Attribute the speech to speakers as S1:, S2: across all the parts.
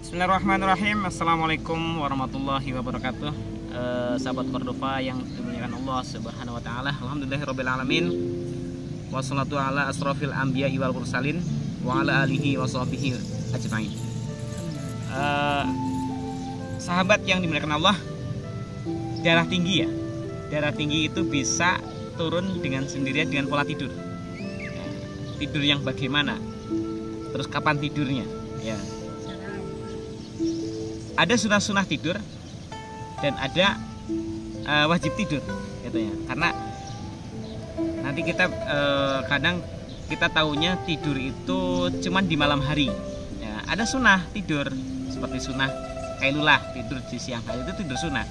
S1: Bismillahirrahmanirrahim. Assalamualaikum warahmatullahi wabarakatuh. Sahabat Cordova yang dimuliakan Allah Subhanahu wa taala. Alhamdulillahirabbil alamin. Wassalatu ala asrofil anbiya wal mursalin wa ala alihi washabbihi ajmain. Sahabat yang dimuliakan Allah, darah tinggi ya. Darah tinggi itu bisa turun dengan sendirian dengan pola tidur. Tidur yang bagaimana? Terus kapan tidurnya? Ya. Ada sunah-sunah tidur dan ada wajib tidur gitu ya. Karena nanti kita kadang kita taunya tidur itu cuman di malam hari ya. Ada sunah tidur seperti sunah kailulah, tidur di siang hari itu tidur sunah.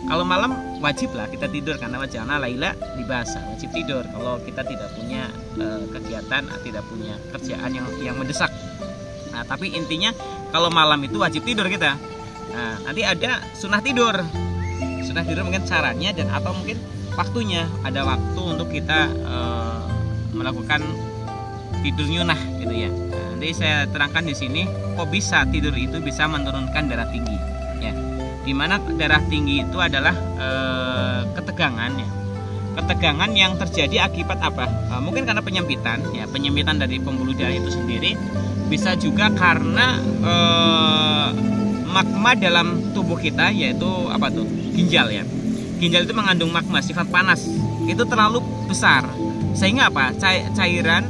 S1: Kalau malam wajib lah kita tidur karena wajana laila libasa, wajib tidur kalau kita tidak punya kegiatan, tidak punya kerjaan yang mendesak. Nah, tapi intinya kalau malam itu wajib tidur kita. Nah, nanti ada sunah tidur. Sunah tidur mungkin caranya dan atau mungkin waktunya. Ada waktu untuk kita melakukan tidur nyunah gitu ya. Nah, nanti saya terangkan di sini kok bisa tidur itu bisa menurunkan darah tinggi ya. Dimana darah tinggi itu adalah ketegangan ya. Ketegangan yang terjadi akibat apa? Mungkin karena penyempitan ya, penyempitan dari pembuluh darah itu sendiri. Bisa juga karena magma dalam tubuh kita, yaitu apa tuh? Ginjal ya. Ginjal itu mengandung magma sifat panas. Itu terlalu besar. Sehingga apa? Cairan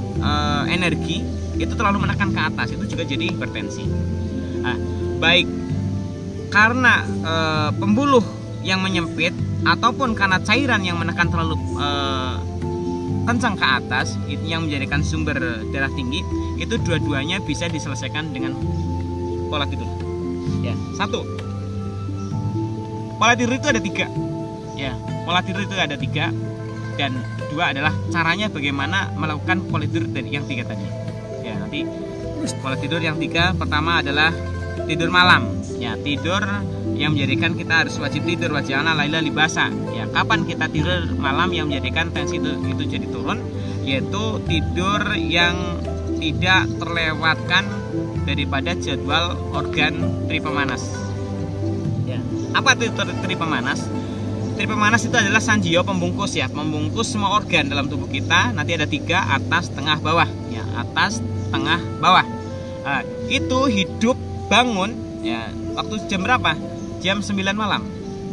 S1: energi itu terlalu menekan ke atas. Itu juga jadi hipertensi. Nah, baik karena pembuluh yang menyempit ataupun karena cairan yang menekan terlalu kencang ke atas, itu yang menjadikan sumber darah tinggi. Itu dua-duanya bisa diselesaikan dengan pola tidur. Ya, satu, pola tidur itu ada tiga. Ya, pola tidur itu ada tiga dan dua adalah caranya bagaimana melakukan pola tidur yang tiga tadi. Ya, nanti pola tidur yang tiga pertama adalah tidur malam. Ya, tidur yang menjadikan kita harus wajib tidur, wajana laila libasa. Ya, kapan kita tidur malam yang menjadikan tensi itu jadi turun, yaitu tidur yang tidak terlewatkan daripada jadwal organ tri pemanas. Ya. Apa itu tri pemanas? Tri pemanas itu adalah sanjio pembungkus ya, membungkus semua organ dalam tubuh kita. Nanti ada tiga, atas, tengah, bawah. Ya, atas, tengah, bawah. Nah, itu hidup bangun ya waktu jam berapa? Jam 9 malam.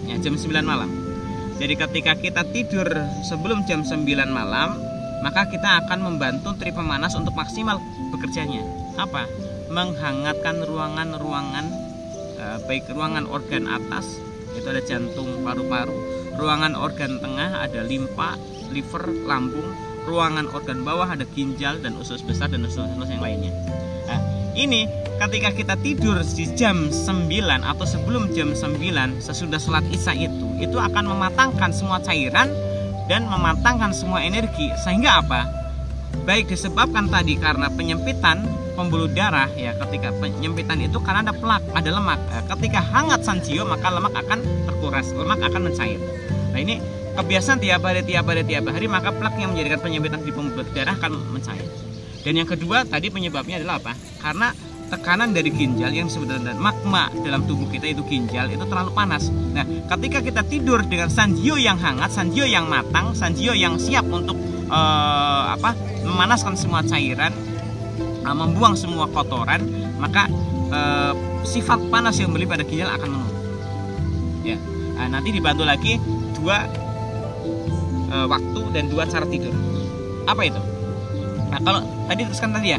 S1: Ya, jam 9 malam. Jadi ketika kita tidur sebelum jam 9 malam, maka kita akan membantu tri pemanas untuk maksimal bekerjanya. Apa? Menghangatkan ruangan-ruangan, baik ruangan organ atas itu ada jantung, paru-paru, ruangan organ tengah ada limpa, liver, lambung, ruangan organ bawah ada ginjal dan usus besar dan usus-usus yang lainnya. Nah, ini ketika kita tidur di jam 9 atau sebelum jam 9 sesudah sholat isya itu akan mematangkan semua cairan dan mematangkan semua energi, sehingga apa? Baik disebabkan tadi karena penyempitan pembuluh darah ya, ketika penyempitan itu karena ada plak, ada lemak. Ketika hangat sanjio maka lemak akan terkuras, lemak akan mencair. Nah, ini kebiasaan tiap hari maka plak yang menjadikan penyempitan di pembuluh darah akan mencair. Dan yang kedua tadi penyebabnya adalah apa? Karena tekanan dari ginjal yang sebenarnya magma dalam tubuh kita itu ginjal itu terlalu panas. Nah, ketika kita tidur dengan sanjio yang hangat, sanjio yang matang, sanjio yang siap untuk memanaskan semua cairan, membuang semua kotoran, maka sifat panas yang berlebih pada ginjal akan menurun. Ya, nah, nanti dibantu lagi dua waktu dan dua cara tidur. Apa itu? Nah, kalau tadi teruskan tadi ya,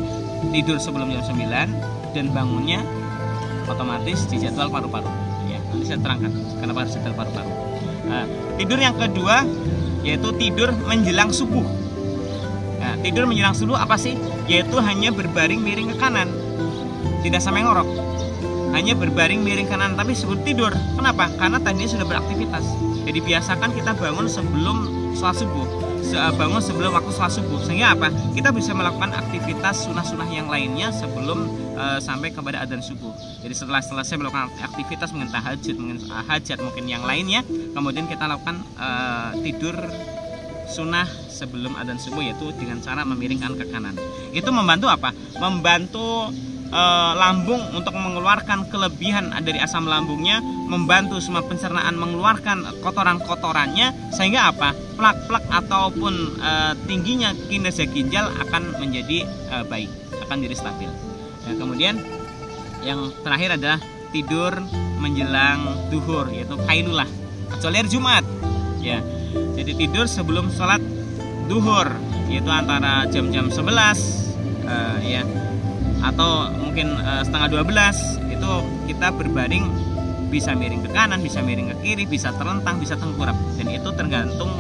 S1: tidur sebelum jam 9 dan bangunnya otomatis di jadwal paru-paru. Ya, nanti saya terangkan kenapa harus jadwal paru-paru. Nah, tidur yang kedua yaitu tidur menjelang subuh. Nah, tidur menjelang subuh apa sih? Yaitu hanya berbaring miring ke kanan, tidak sampai ngorok. Hanya berbaring miring kanan tapi sebut tidur. Kenapa? Karena tadinya sudah beraktivitas. Jadi biasakan kita bangun sebelum sholat subuh, bangun sebelum waktu sholat subuh, sehingga apa? Kita bisa melakukan aktivitas sunah-sunah yang lainnya sebelum sampai kepada adzan subuh. Jadi setelah selesai melakukan aktivitas mungkin tahajud, mungkin hajat, mungkin yang lainnya, kemudian kita lakukan tidur sunnah sebelum adzan subuh, yaitu dengan cara memiringkan ke kanan. Itu membantu apa? Membantu lambung untuk mengeluarkan kelebihan dari asam lambungnya, membantu semua pencernaan mengeluarkan kotoran-kotorannya, sehingga apa? Plak-plak ataupun tingginya kinerja ginjal akan menjadi baik, akan jadi stabil. Nah, kemudian yang terakhir adalah tidur menjelang duhur, yaitu qailulah, kecuali hari Jumat ya. Jadi tidur sebelum sholat duhur, yaitu antara jam-jam 11 ya, atau mungkin setengah 12, itu kita berbaring, bisa miring ke kanan, bisa miring ke kiri, bisa terlentang, bisa tengkurap, dan itu tergantung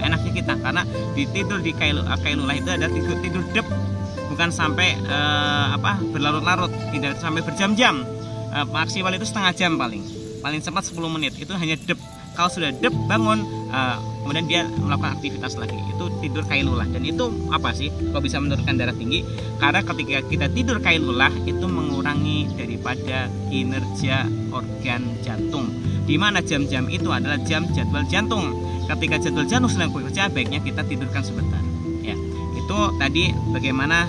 S1: enaknya kita. Karena di tidur di qailulah itu ada tidur dep, bukan sampai berlarut-larut, tidak sampai berjam-jam. Maksimal itu setengah jam, paling cepat 10 menit, itu hanya dep. Kalau sudah dep, bangun, kemudian dia melakukan aktivitas lagi, itu tidur qailulah. Dan itu apa sih kok bisa menurunkan darah tinggi? Karena ketika kita tidur qailulah itu mengurangi daripada kinerja organ jantung, di mana jam-jam itu adalah jam jadwal jantung. Ketika jadwal jantung sedang bekerja, baiknya kita tidurkan sebentar ya. Itu tadi bagaimana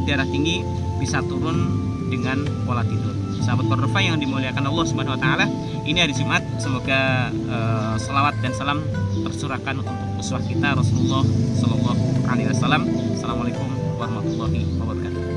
S1: darah tinggi bisa turun dengan pola tidur. Sahabat Kordofa yang dimuliakan Allah Subhanahu wa taala, ini hari Jumat, semoga selawat dan salam tercurahkan untuk uswah kita Rasulullah sallallahu alaihi wasallam. Assalamualaikum warahmatullahi wabarakatuh.